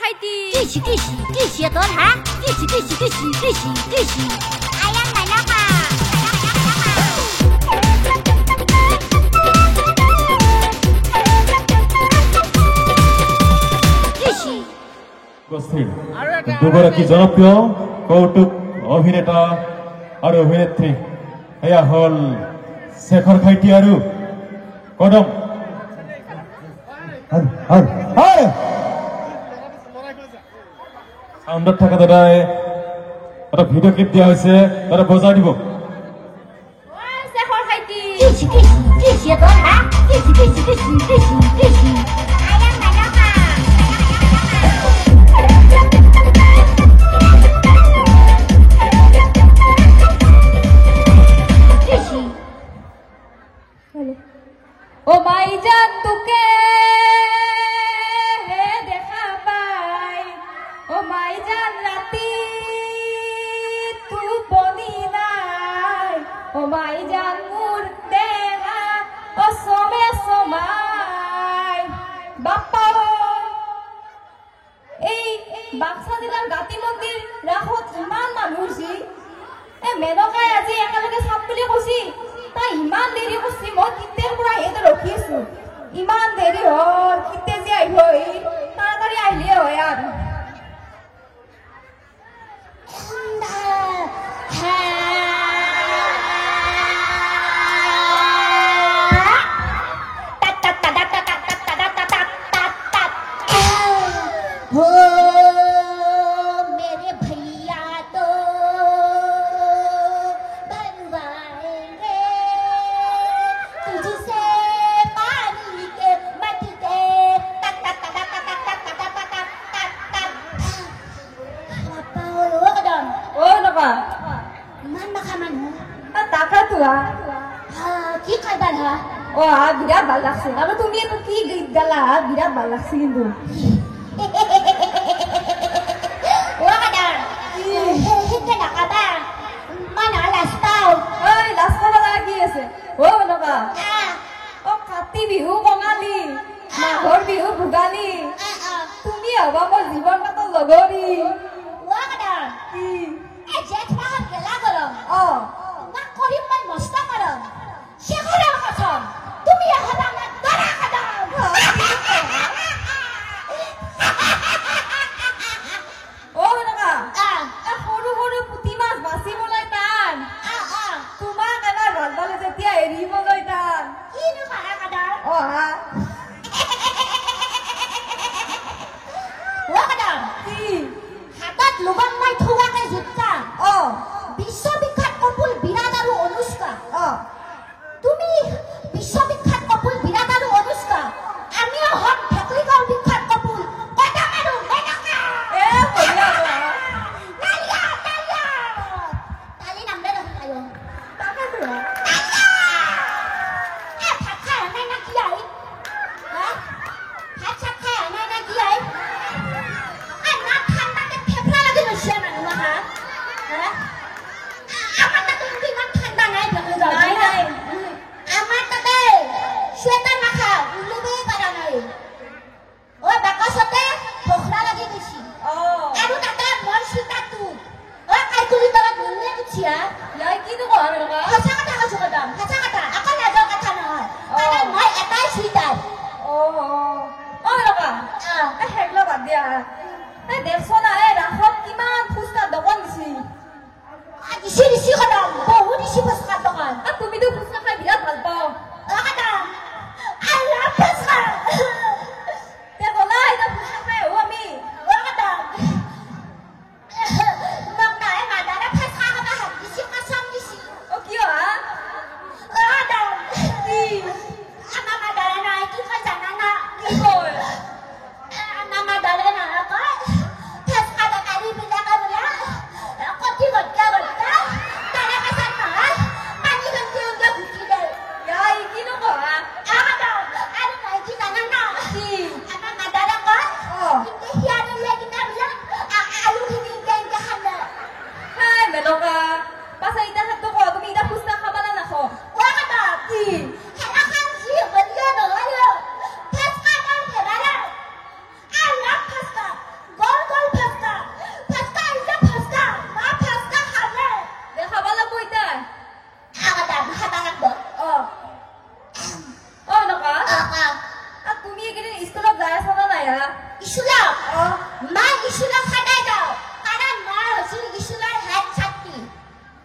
খাইতি কৃষি তোৰ হ্যাঁ কৃষি আয়া নানা দুগৰাকী জনপ্ৰিয় কৌতুক অভিনেতা আৰু অভিনেত্ৰী এয়া হল শেখৰ খাইটি আৰু কদম সাউণ্ডত থকা দাদাই এটা ভিডিঅ' ক্লিপ দিয়া হৈছে দাদা বজাই দিব শেখৰ খাইতি কৃষি তোর হ্যাঁ কৃষি ও ভাইজান তোকে হে দেখা পাই ও ভাইজান রাতি তুই বনি নাই ও ভাইজান মোর দেহা ও সমাই বাপ্পা এই বাক্সা জিলাৰ গাতি মন্দিৰ ৰাসত ইমান মানুহ হৈছি মেনকাই আজি একেলগে চাম বুলি কৈছি তাই ইমান দেৰি কৰিছি মই কিতেৰ পৰা ইয়াতে ৰখি আছো ইমান দেৰি হ'ল কিতে যে আহিব তাড়াতাড়ি আহিলে হয় আৰু বিৰাট ভাল লাগছে আৰ তুমি তো কি গীত গালা বিৰাট ভাল লাগছে কিন্তু কাতি বিহু কঙালী মাঘৰ বিহু ভোগালী তুমি হবা মোৰ জীৱন পাতৰ লগৰী তুমি এখন আমাৰ দৰা কাদাম ও নকা সৰু সৰু পুঠি মাছ বাচিবলৈ টান তোমাক এবাৰ ৰন্ধলে যেতিয়া এৰিবলৈ টান কিনো দৰা কাদাম কি হাতত লুবান নাই থোৱাকে জোতা বিশ্ববিখ্যাত কপুল বিৰাট আৰু অনুষ্কা তুমি বিশ্ববিখ্যাত কপুল বিৰাট আৰু অনুষ্কা আমিও হক ঢেকলিগাঁও বিখ্যাত কপুল কদম আৰু মেনকা তালি নামলে ৰখায় তাকেতো ভাত খাই আনাই না কি আই ভাত চাত খাই আনাই না কি আই না ঠাণ্ডাতে ফেফড়া লাগি গৈছে মানুহ আমাৰ তাতে কিন্তু ইমান ঠাণ্ডা নাই ঢেকলিগাঁও নাই আমাৰ তাতে সোয়েটাৰ মাখা উলুবেই পাৰা নাই ওই বাকসতে ভোখৰা লাগি গৈছি আৰু তাতে মই সুতাটো কাইকুলি তলত নিলে উঠিয়া কিনো কোৱা নকা সঁচা কথা কৈছো কদম সঁচা কথা আকৌ লাজৰ কথা নহয় কাৰণ মই এটাই সুইটাৰ নকা সেইগিলা বাদ দিয়া দেখছো না ৰাসত কিমান ফুচকাৰ দোকান দিছি দিছি কদম বহুত দিছি ফুচকাৰ দোকান তুমিতো ফুচকা খাই বিৰাট ভাল পাওঁ কদম I love ফুচকা তে গলা এটা ফুচকা খাই আহো আমি কদম মোক নাই মাদাৰে ফুচকা কথা হাত দিছি কাচম দিছি কিয় কদম আমাৰ মাদাৰে নাই কি কয় জানা না কি কয় আমাৰ মাদাৰে নাই কয় ফুচকা বেকাৰী বিলাকে বোলে কটি গটকা হা স্কুলত অ মই স্কুলত সদায় যাওঁ কাৰণ মই হৈছোঁ স্কুলৰ হেড ছাত্ৰী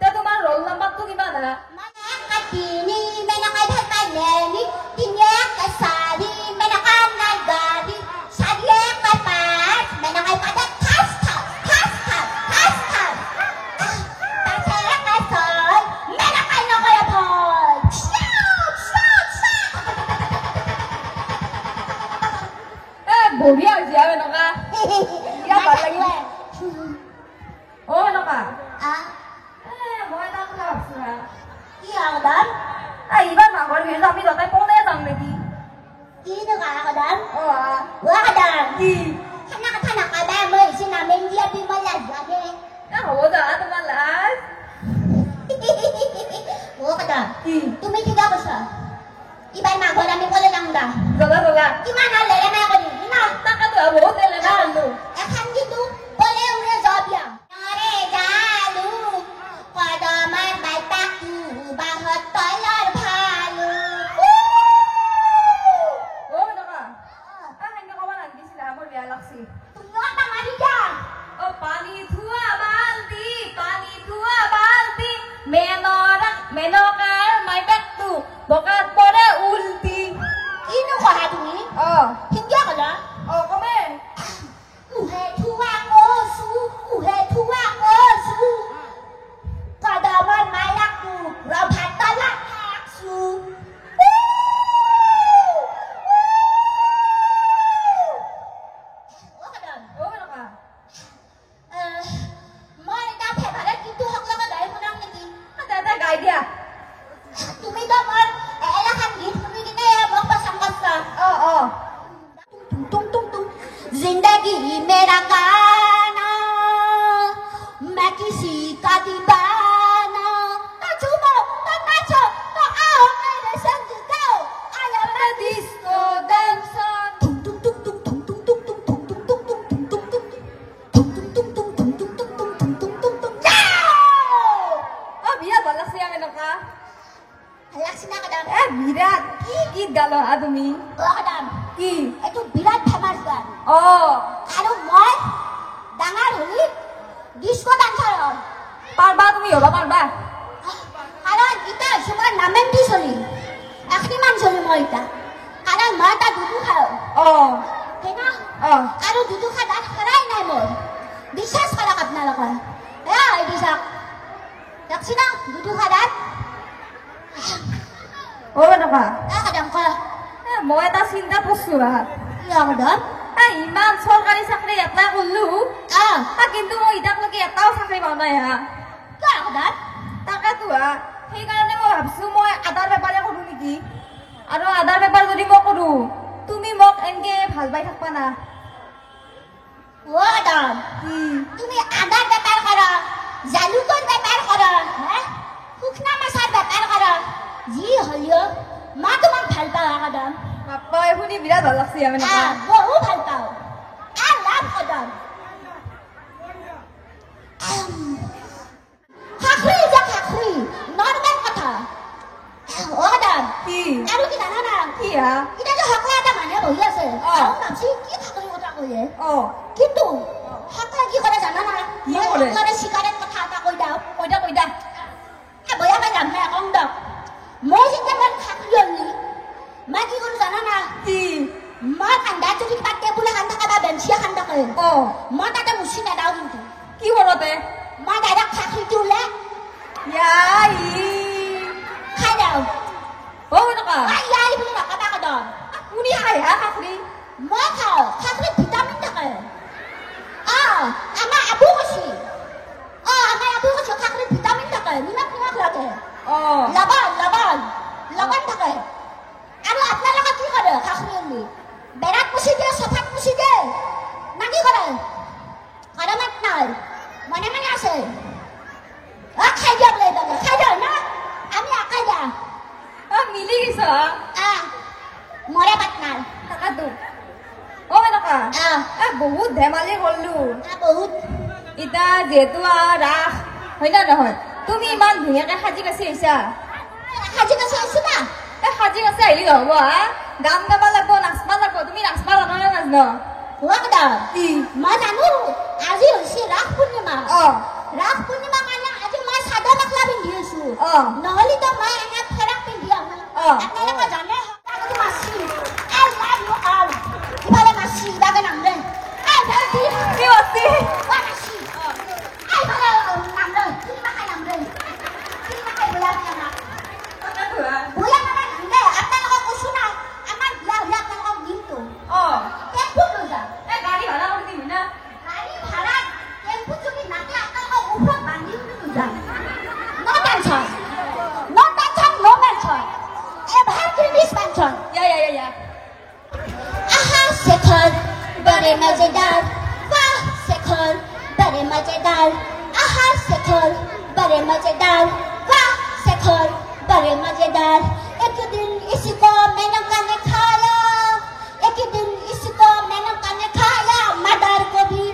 তে তোমাৰ ৰোল নাম্বাৰটো কিমান হা মই একটা তিনি মেনকাই থাকাই নেনি তিনি একটা চাৰি মেনকাই নাই গাড়ী চাৰি একটা পাঁচ মেনকাই পাতে ঠাচ ঠাচ ঠাচ ঠাচ ঠাচ ঠাচ পাছে একটা ছয় মেনকাই নকৰে ভয় বঢ়িয়া হৈছে আৰু এনেকা ইয়া ভাল লাগিব অ এনেকা মই এটা কথা ভাবছো হা কি আগদান এইবাৰ মাঘৰ বিহুত আমি দুটাই পনে যাম নেকি কি নকা আগদান অ আগদান কি খানা কথা নকবা মই হৈছে নামেন দিয়া বিমল লাজানে হ'ব যা তোমাৰ লাজ আগদান কি তুমি কিবা কৈছা ইবাৰ মাঘৰ আমি কলে যাম দা জ্বলা জ্বলা কিমান আৰু লেৰে নাই কৰি না তাকেতো বহুত এলেকা হ'লো এখন কিন্তু কলে উৰে যাবিয়া নৰে জালু কদমৰ বাইপাকু বাহত তলৰ ভালু অ এনেকা সেনেকে ক'ব নালাগিছিলে মোৰ বেয়া লাগছি তুমিও এটা মাৰি যা অ পানী থোৱা বাল্টি মেনকাৰ মাই বেগটো বগাত পৰে উল্টি কিনো কৰা তুমি অ হিন্দীয়া ক'লা অ কমে উহে থোৱা কচু কদমৰ মাইলাকু ৰভাত তলত থাকছো অ এনেকা মই এটা ফেভাৰেট কিন্তু সকলোকে গাই শুনাম নেকি দাদা গাই দিয়া তুমি তো মোৰ এলাখান গীত শুনি কিনে মোক পচন্দ কৰিছা অ तुम जिंदगी मेरा गाना मैं किसी का दीवाना तो झूमो तो नाचो तो आओ मेरे संग गाओ I am the disco dancer तुम অ বিৰাট ভাল লাগছে আমি এনেকা लक्षणा कदम বিৰাট কি গীত গালো হা তুমি कदम কি এইটো বিৰাট ফেমাস গান অ আৰু মই ডাঙৰ হলি ডিস্কো ডান্সাৰ হ'ম পাৰবা তুমি হ'ব পাৰবা কাৰণ ইটা হৈছে মই নামেন দি চলি এখনিমান চলি মই ইটা কাৰণ মই এটা দুধু খাওঁ অ হয় না অ আৰু দুধু খা দাঁত সৰাই নাই মোৰ বিশ্বাস কৰক আপোনালোকে এয়া এইটো চাওক দেখছি না দুধু খা দাঁত অ এনেকা কদম কৰ মই এটা চিন্তা কৰছো হা কি কদম ইমান চৰকাৰী চাকৰি এপ্লাই কৰিলো কিন্তু মই ইটাকলৈকে এটাও চাকৰি পোৱা নাই হা কি কদম তাকেতো হা সেইকাৰণে মই ভাবছো মই আধাৰ বেপাৰে কৰো নেকি আৰু আধাৰ বেপাৰ যদি মই কৰো তুমি মোক এনেকে ভাল পাই থাকবা না অ কদম তুমি আদাৰ বেপাৰ কৰা জালুকৰ বেপাৰ কৰা শুকনা মাছৰ বেপাৰ কৰা যি হ'লেও মই তোমাক ভাল পাওঁ কদম বাপ্পা শুনি বিৰাট ভাল লাগছে আমি বহু ভাল পাওঁ আই লাভ কদম খাখৰি যা খাখৰি নৰ্মেল কথা অ কদম কি আৰু কি জানা না কি হা এতিয়া যে সকলো এটা মানুহে বহি আছে আৰু ভাবছি কি খাখৰি কথা কৈয়ে অ কিন্তু সকলোৱে কি কৰে জানা না কি মই কৰে? সকলোৰে চিগাৰেট কথা এটা কৈ দিওঁ কৈদা বয়া পাই যাম নাই কম দক মই যেতিয়া মই খাখৰি হ'লি মই কি কৰোঁ জানা না কি মই খান্দাত যদি কিবা টেবুল এখন থাকে বা বেঞ্চি এখন থাকে অ মই তাতে মুচি নেদাওঁ কিন্তু কি কৰতে মই ডাইৰেক্ট খাখৰিটো ওলাই ইয়াই খাই দিওঁ অ এনেকা ইয়াই বুলি নকবা কদম কোনে খাই হা খাখৰি মই খাওঁ খাখৰিত ভিটামিন থাকে আমাৰ আবু কৈছি খাখৰিত ভিটামিন থাকে নিমখ লাগে অ লবণ থাকে আৰু আপোনালোকে কি কৰে খাখৰি হ'লি বেৰাত মুচি দিয়ে চফাত মুচি দিয়ে না কি কৰে গৰমত নাই মনে মনে আছে খাই দিয়ক লাগে খাই দিয় না আমি আকাই দিয়া মিলি গৈছ মৰে পাটনাৰ তাকেতো অ এনেকা বহুত ধেমালি কৰিলো বহুত এতিয়া যিহেতু ৰাস হয় না নহয় তুমি ইমান ধুনীয়াকে সাজি কাচি আহিছা সাজি কাচি আহিছো না সাজি কাচি আহিলি নহব হা গান গাব লাগিব নাচবা লাগিব তুমি নাচবা জানা নে নাজানো ৱাকদা কি? মই জানো আজি হৈছে ৰাস পূৰ্ণিমা অ'। ৰাস পূৰ্ণিমা কাৰণে আজি মই চাদৰ মেখেলা পিন্ধি আছো অ'। নহ'লেতো মই এনে ফেৰক পিন্ধি আহো অ'। আপোনালোকে জানে সপ্তাহটো মাছি আই লাভ ইউ অল ইফালে মাছি ইবাগে নামৰে আই ভালটি কি আছে? ৱা মাছি আই ভালে নামৰে কিবা খাই নামৰে কিবা খাই বলা না বলা না নামৰে আপোনালোকক কৈছো না আমাৰ বিয়া হ'লে আপোনালোকক দিমতো অ'। টেম্পু লৈ যাম এ গাড়ী ভাড়া কৰি দিবি না? গাড়ী ভাড়া টেম্পু যদি নাকে আপোনালোকক ওপৰত বান্ধি লৈ যাম নো টেনশ্যন নো টেনশ্যন নো মেনশ্যন एवरग्रीन पेंशन या आहा शेखर बड़े मजेदार वाह शेखर बड़े मजेदार आहा शेखर बड़े मजेदार वाह शेखर बड़े मजेदार एक दिन इसको मैंने खाने खाया एक दिन इसको मैंने खाने खाया मदर को भी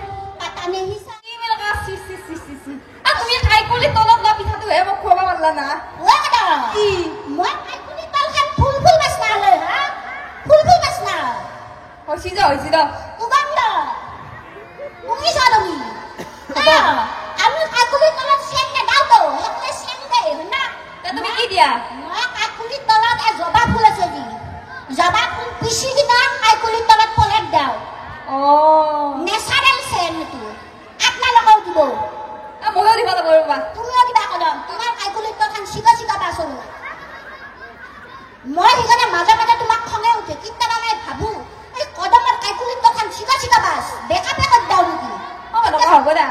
पता नहीं सा কি মেলা সি সি সি সি সি আ তুমি খাই কলি তলত লা পিঠাটো হে মোক খোৱা পাৰলা না? वादा কি? मैं आइकुनी तलखान फुल बसना ले हां फुल बसना হৈছি যা উগান্ডা তুমি জানোনি আমি কাকুলি তলত সেন না দাও তো হেকলে সেন দেই না তা তুমি কি দিয়া? মই কাকুলি তলত এ জবা ফুল আছে জি জবা ফুল পিছি কিনা কাকুলি তলত পলেট দাও অ নেচাৰেল সেন তো আপোনালোকক দিব আ ময়ো দিব লাগিব ৰবা। তুমিও কিবা কদম তোমাৰ কাকুলি তলখান শিকা পাছল মই সেইকাৰণে মাজে মাজে তোমাক খঙে উঠে কিন্তু মই ভাবো এই কদমৰ কাকুলি তলখান শিকা বাছ বেকা বেকা দাও নেকি অ নকা হ'ব দা।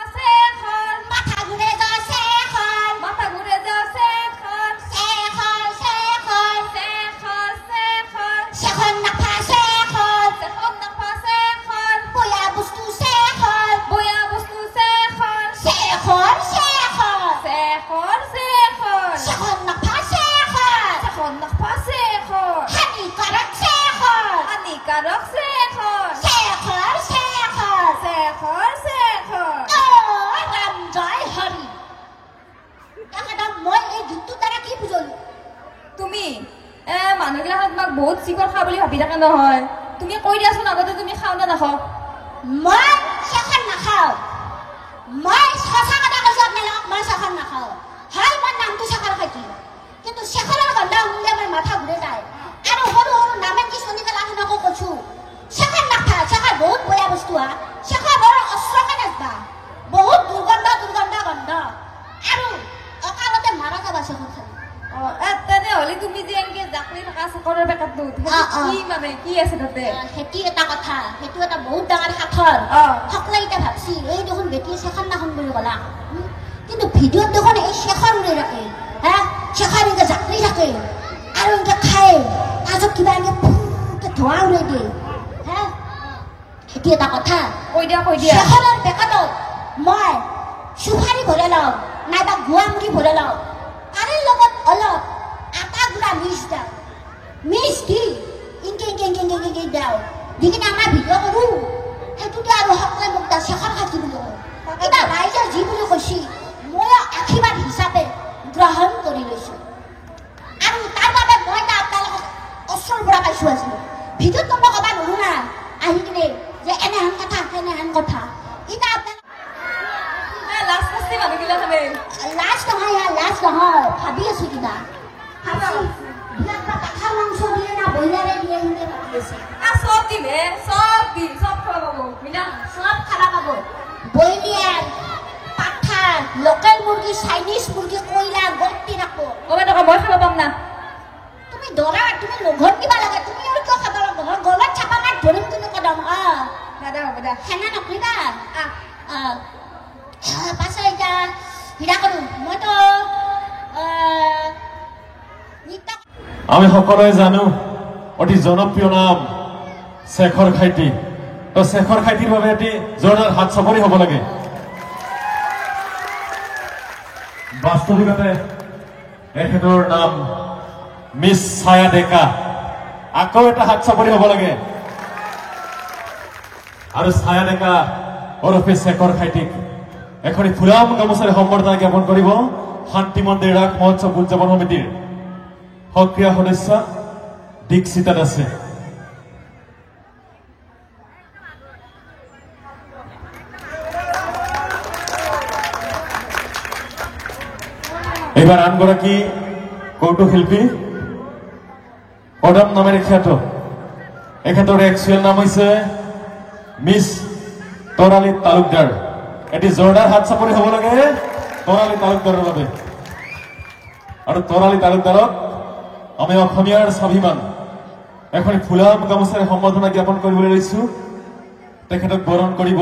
আছে খন মাথা ঘুরে যাচ্ছে এখন মাথা ঘুরে যাচ্ছে খন এখন সেখন খন সেখন নাফাছে এখন এখন নাফাছে খন বয়া বস্তু সেখন বয়া বস্তু সেখন সেখন সেখন সেখন নাফাছে এখন এখন নাফাছে খন হানিকারক সেখন হানিকারক সেখন সেখন সেখন ও রাম জয় হরি একদম মই এই গীতটো দ্বারা কি বুঝলি তুমি মানুহগিলাক তোমাক বহুত চিকন খা বুলি ভাবি থাকে নহয়। তুমি কৈ দিয়াচোন আগতে তুমি খাও না নাখাও? মই সেখন নাখাও মই সঁচা কথা কৈছো আপোনালোকক মই সেখন নাখাও হয় মোৰ নামটো শেখৰ খাইটি কিন্তু শেখৰৰ গন্ধ শুনিলে মোৰ মাথা ঘূৰে যায় আৰু সৰু সৰু নামে কি চলি পেলাখনকো কৈছো শেখৰ নাখা শেখৰ বহুত বেয়া বস্তু হা শেখৰ বৰ অস্ত্ৰকে নাচবা বহুত দুৰ্গন্ধ গন্ধ আৰু অকালতে মাৰা যাবা শেখৰ খালি তেনেহ'লে তুমি যে এনেকে জাকৰি থকা চাকৰৰ বেকাৰটো কি মানে কি আছে তাতে? সেইটো এটা কথা সেইটো এটা বহুত ডাঙৰ সাঁথৰ সকলোৱে এতিয়া ভাবছি এই দেখোন বেটিয়ে শেখৰ নাখন বুলি ক'লা কিন্তু ভিডিঅ'ত দেখোন এই শেখৰ উৰে থাকে হা শেখৰ এনেকে জাকৰি থাকে আৰু এনেকে খায় তাৰপিছত কিবা এনেকে ফুকে ধোঁৱা উৰাই দিয়ে হা সেইটো এটা কথা কৈ দিয়া শেখৰৰ বেকাৰটোত মই চুফাৰি ভৰাই লওঁ নাইবা গুৱামুড়ি ভৰাই লওঁ তাৰে লগত অলপ আটা গুড়া মিক্স দি ইংকে দাও দি কিনে আমাৰ ভিডিঅ' কৰোঁ সেইটোতে আৰু সকলোৱে মোক দা শেখৰ খাতি বুলি কয় এতিয়া ৰাইজে যি বুলি কৈছে মই আশীৰ্বাদ হিচাপে গ্ৰহণ কৰি লৈছোঁ আৰু তাৰ বাবে মই এটা আপোনালোকক ওচৰৰ পৰা পাইছোঁ আজি ভিডিঅ'ত মই ক'ব নোৱাৰো না আহি কিনে যে এনেহেন কথা এতিয়া আপোনালোক লাষ্ট কাষ্টি মানুহগিলাখনে লাষ্ট নহয় ভাবি আছো কিবা বিয়াত পাঠাৰ মাংস দিয়ে না ব্ৰইলাৰে দিয়ে সিহঁতে ভাবি আছে চব দিম চব খোৱা পাব মিনা সব খাবা পাব ব্ৰইলাৰ পাঠা লোকেল মুৰ্গী চাইনিজ মুৰ্গী কয়লা গতি ৰাখব অ টকা মই খাব পাম না। তুমি দৰা তুমি লঘন কিবা লাগে তুমি আৰু কিয় খাব লাগিব গলত চাপা মাত ধৰিম তুমি কদম দাদা হ'ব দা খানা নকৰিবা পাছত এতিয়া হিৰা কৰোঁ মইতো আমি সকলোৱে জানো অতি জনপ্ৰিয় নাম শেখৰ খাইটি। তো শেখৰ খাইটিৰ বাবে এটি জোৰদাৰ হাত চাপৰি হ'ব লাগে। বাস্তৱিকতে এখেতৰ নাম মিছ ছায়া ডেকা। আকৌ এটা হাত চাপৰি হ'ব লাগে আৰু ছায়া ডেকা ওৰফে শেখৰ খাইটিক এখনি ফুলাম গামোচাৰে সম্বৰ্ধনা জ্ঞাপন কৰিব শান্তি মন্দিৰ ৰাস মহোৎসৱ উদযাপন সমিতিৰ সক্ৰিয় সদস্য দীক্ষিতা দাসে। এইবাৰ আনগৰাকী কৌতুক শিল্পী পদম নামেৰে খ্যাত এখেতৰ একচুৱেল নাম হৈছে মিছ তৰালী তালুকদাৰ এটি জোৰদাৰ হাত চাপৰি হ'ব লাগে তৰালী তালুকদাৰৰ বাবে আৰু তৰালী তালুকদাৰক আমি অসমীয়াৰ স্বাভিমান এখন ফুলাম গামোচাৰে সম্বৰ্ধনা জ্ঞাপন কৰিবলৈ লৈছো তেখেতক বৰণ কৰিব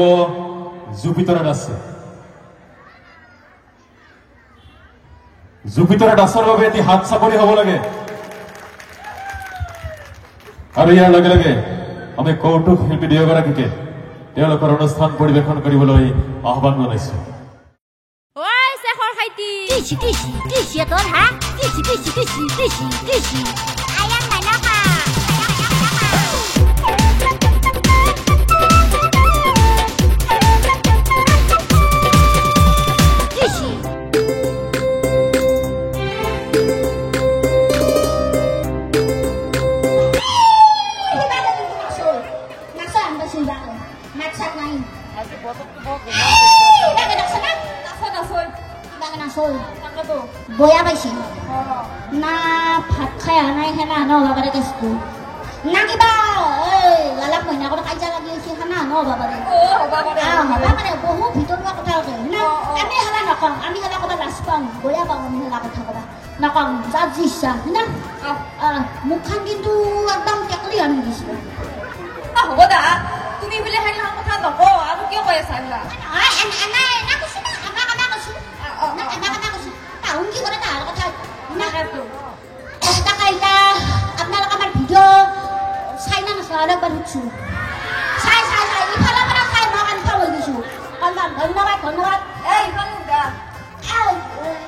জুপিতৰ দাসে জুপিতৰ দাসৰ বাবে এটি হাত চাপৰি হ'ব লাগে আৰু ইয়াৰ লগে লগে আমি কৌতুক শিল্পী দুয়োগৰাকীকে তেওঁলোকৰ অনুষ্ঠান পৰিৱেশন কৰিবলৈ আহ্বান জনাইছো ওই শেখৰ খাইতি Tishi তোর হ্যাঁ tishi আয়ান মেনকা tishi বয়া পাইছি না ভাত খাই অহা নাই খানা আনো হ'ব পাৰে কেছটো না কিবা অলপ মহিনা কৰি কাজিয়া লাগি আছে খানা আনো হ'ব পাৰে হ'ব পাৰে বহু ভিতৰুৱা কথা আছে আমি হেলা নকওঁ আমি হেলা ক'ব লাজ পাওঁ বয়া পাওঁ আমি হেলা কথা ক'বা নকওঁ যাৰ যি ইচ্ছা না মুখখন কিন্তু একদম টেকলি আনি দিছিল হ'ব দা তুমি বোলে সেইবিলাক কথা নকওঁ আৰু কিয় কৈ আছা কি কৰে তাৰ কথা আপনাৰ আমাৰ ভিডিও চাই না একবাৰ উঠছো চাই ইফালে পৰা চাই মই কান খাব দিছো ধন্যবাদ এই ভালো দা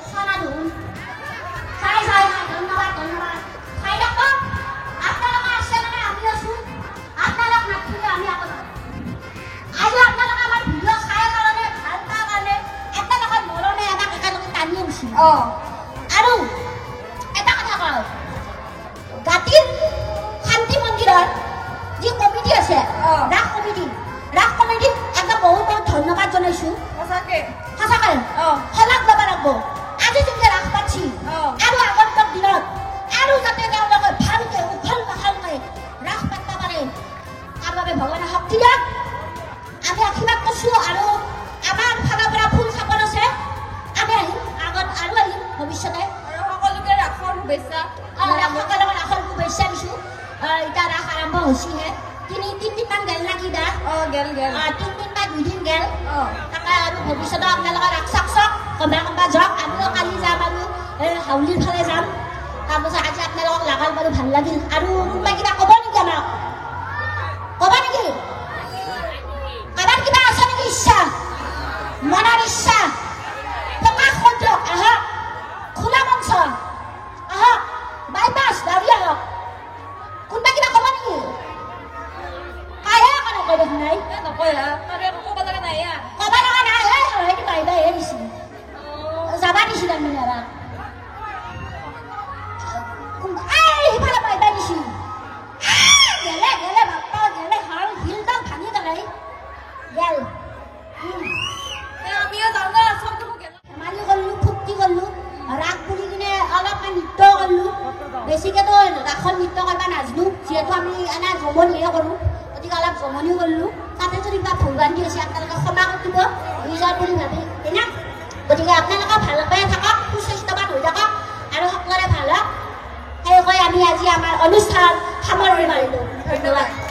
সোনা ধুন চাই ধন্যবাদ চাই দেখো আপনারা আসছে মানে আমি আছো আপনারা নাথাকিলে আমি আকৌ আজ আপনারা আমার ভিডিও চাই কারণে ভাল পাওয়ার কারণে একটা কথা মরণে আমাক একেলগে টানি আনছি আৰু এটা কথা কওঁ গাতিৰ শান্তি মন্দিৰৰ যি কমিটি আছে ৰাস কমিটিত একদম বহুত ধন্যবাদ জনাইছো সঁচাকে শলাগ ল'ব লাগিব আজি যেতিয়া ৰাস পাতছি আৰু আগন্তুক দিনত আৰু যাতে তেওঁলোকে ভালকে ৰাস পাতিব পাৰে তাৰ বাবে ভগৱানে শক্তি দিয়ক আমি আশীৰ্বাদ কৰিছো আৰু আমাৰ ফালৰ পৰা ফুল চাপৰ আছে আমি আহিম আগত আৰু আহিম ভৱিষ্যতে সকলোকে ৰাসৰ শুভেচ্ছা ৰাসৰ শুভেচ্ছা দিছো এতিয়া ৰাস আৰম্ভ হৈছেহে তিনিদিনমান গেল না কি দা গেল 3 দিন বা 2 দিন গেল তাকে আৰু ভৱিষ্যতে আপোনালোকে ৰাস চাওক কমবা যাওক আমিও কালি যাম আৰু হাউলিৰ ফালে যাম তাৰপিছত আজি আপোনালোকক লাগাল বাৰু ভাল লাগিল আৰু কোনোবা কিবা ক'ব নেকি আমাক ক'ব নেকি কাৰোবাৰ কিবা আছে নেকি ইচ্ছা মনৰ ইচ্ছা প্ৰকাশ কৰক আহক খোলা মঞ্চ আহক বাইপাছ দাবি আহক কোনোবা কিবা ক'ব নেকি কাহে কাৰণে কৈ দেখোন নাই নকয় ক'ব লগা নাই ক'ব লগা নাই সেইটো বাইবাহে দিছিল যাবা দিছিল আমি এবাৰ সিফালে বাইবাই দিছিল গেলে বাপ্পা গেলে হাল হিলডাল ভাঙি পেলাই গেল আমিও যাওঁ না চবটো ধেমালি কৰিলো ফূৰ্তি কৰিলো ৰাস বুলি কিনে অলপমান নৃত্য কৰিলো বেছিকেতো ৰাসত নৃত্য কৰিব নাজানো যিহেতু আমি এনে জমনিহে কৰোঁ গতিকে অলপ জমনিও কৰিলো তাতে যদি কিবা ভুল বান্ধি আছে আপোনালোকে ক্ষমা কৰি দিব নিজৰ বুলি ভাবি হয়নে গতিকে আপোনালোকে ভালকৈ থাকক সুস্বাস্থ্যৱান হৈ থাকক আৰু সকলোৰে ভাল হওক সেইকৈ আমি আজি আমাৰ অনুষ্ঠান সামৰণি মাৰিলো ধন্যবাদ